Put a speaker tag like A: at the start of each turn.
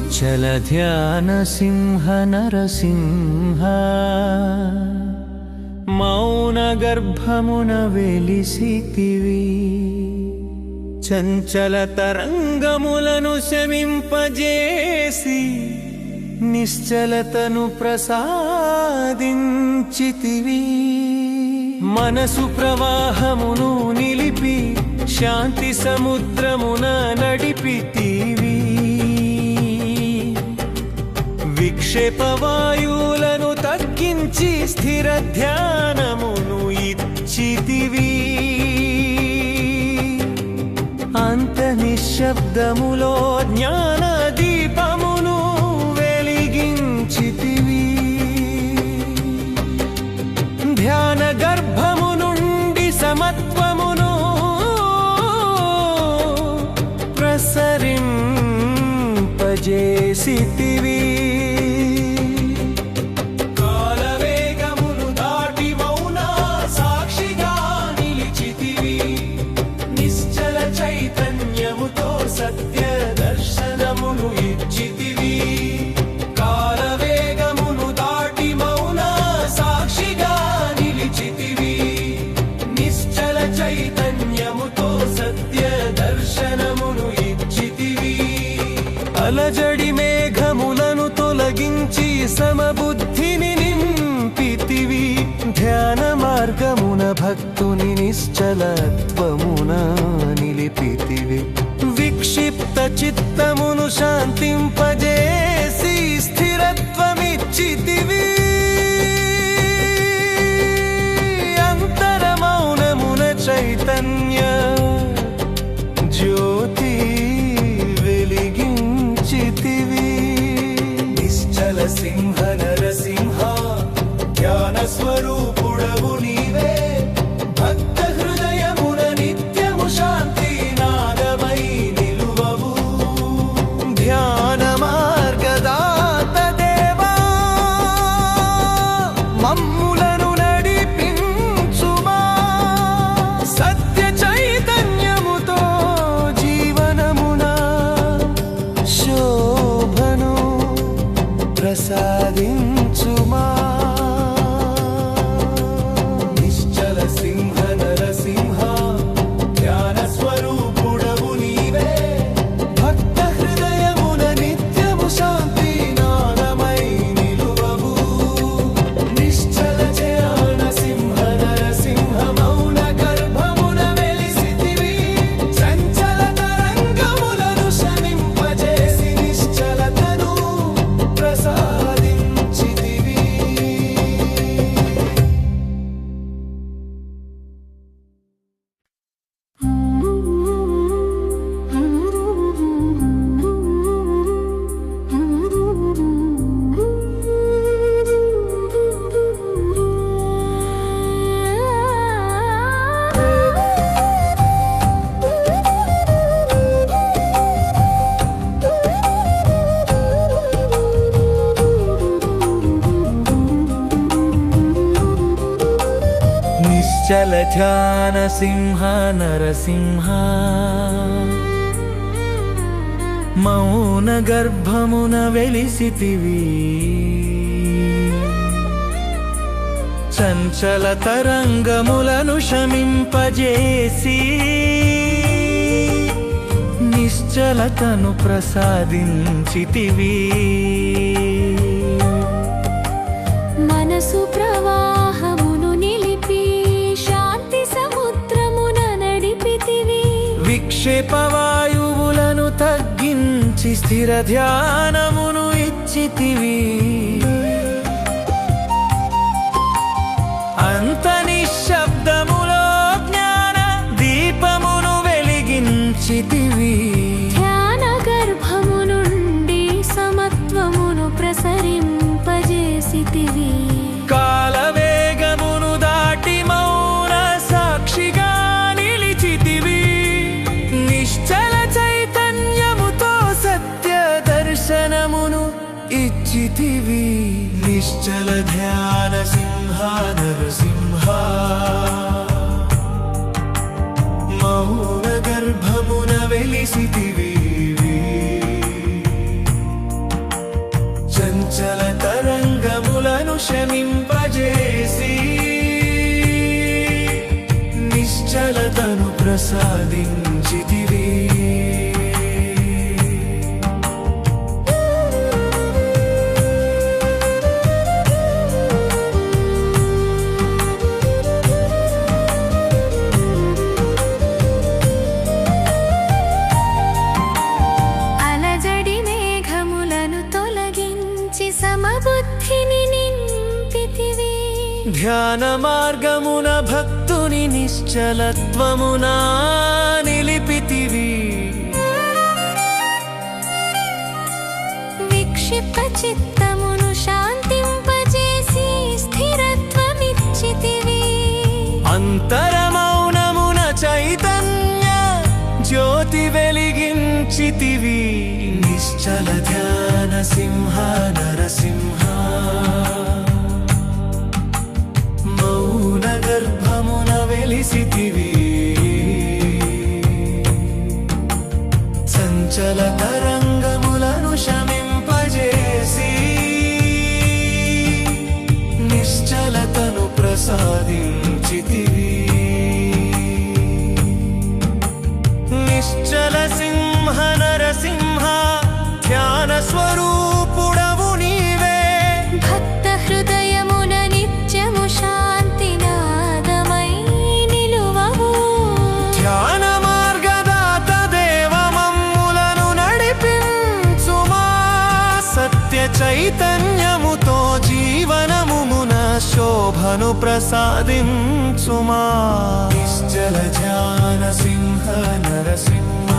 A: నిశ్చల ధ్యాన సింహ నరసింహ మౌన గర్భమున వెలిసితివి చంచల తరంగములను శమింపజేసి నిశ్చలతను ప్రసాదించితివి మనసు ప్రవాహమును నిలిపి శాంతి సముద్రమున నడిపితివి విక్షేప వాయువులను తగ్గించి స్థిర ధ్యానమును ఇచ్చితివి అంత నిశ్శబ్దములో జ్ఞాన దీపమును వెలిగించితివి ధ్యాన గర్భము నుండి సమత్వమును ప్రసరింపజేసితివి సత్య దర్శనమును ఇచ్చితివి కాలవేగమును దాటి మౌన సాక్షిగా నిలిచితివి నిశ్చల చైతన్యముతో సత్య దర్శనమును ఇచ్చితివి అలజడి మేఘములను తొలగించి సమబుద్ధిని నింపితివి ధ్యాన మార్గమున భక్తుని నిశ్చలత్వమున నిలిపితివి విక్షిప్త చిత్తమును శాంతింపజేసి స్థిరత్వమిచ్చితివి అంతరమౌనమున చైతన్య జ్యోతి వెలిగించితివి నిశ్చల సింహ నరసింహ జ్ఞాన స్వరూపుడవు నీవే భక్త హృదయమున నిత్యము శాంతి నాదమై నిలువవు ధ్యాన మార్గదాత దేవా మమ్ములను నడిపించుమా సత్య చైతన్యముతో జీవనమున శోభను ప్రసాదించుమా నిశ్చల సింహ నరసింహ ధ్యాన స్వరూపుడవు నీవే భక్త హృదయమున నిత్యము శాంతి నాదమై నిలువవు నిశ్చల ధ్యాన సింహ నరసింహ మౌన గర్భమున వెలిసితివి చంచల తరంగములను శమింపజేసి నిశ్చలతను ప్రసాదించితివి నిశ్చల ధ్యాన సింహ నరసింహ మౌన గర్భమున వెలిసితివి చంచల తరంగములను శమింపజేసి నిశ్చలతను ప్రసాదించితివి
B: మనసు ప్రవాహమును నిలిపి శాంతి సముద్రమున నడిపితివి
A: విక్షేప వాయువులను తగ్గించి స్థిర ధ్యానమును ఇచ్చితివి అంత నిశ్శబ్దములో జ్ఞాన దీపమును వెలిగించితివి
B: ధ్యాన గర్భము నుండి సమత్వమును ప్రసరింపజేసితివి
A: కాలవేగమును దాటి మౌన సాక్షిగా నిలిచితివి నిశ్చల చైతన్యముతో సత్య దర్శనమును ఇచ్చితివి నిశ్చల ధ్యాన సింహ నరసింహ మౌన గర్భమున వెలిసితివి శమింపజేసి నిశ్చలతను ప్రసాదించితివి.
B: అలజడి మేఘములను తొలగించి సమబుద్ధిని నింపితివి.
A: ధ్యాన మార్గమున భక్తుని నిశ్చలత్వమున నిలిపితివి.
B: విక్షిప్త చిత్తమును శాంతింపజేసి స్థిరత్వమిచ్చితివి.
A: అంతరమౌనమున చైతన్య జ్యోతి వెలిగించితివి. నిశ్చల ధ్యాన సింహ నరసింహ మౌన గర్భమున వెలిసితివి. సంచల తరంగములను శమింపజేసి నిశ్చలతను ప్రసాదించితివి. నిశ్చల సింహ నరసింహ ధ్యాన స్వరూపుడవు నీవే.
B: భక్త హృదయమున నిత్యము శాంతినాదమై నిలువవు.
A: ధ్యాన మార్గదాత దేవ మమ్ములను నడిపించుమా. సత్య చైతన్యముతో జీవనమున శోభను ప్రసాదించుమా. నిశ్చల ధ్యాన సింహ నరసింహ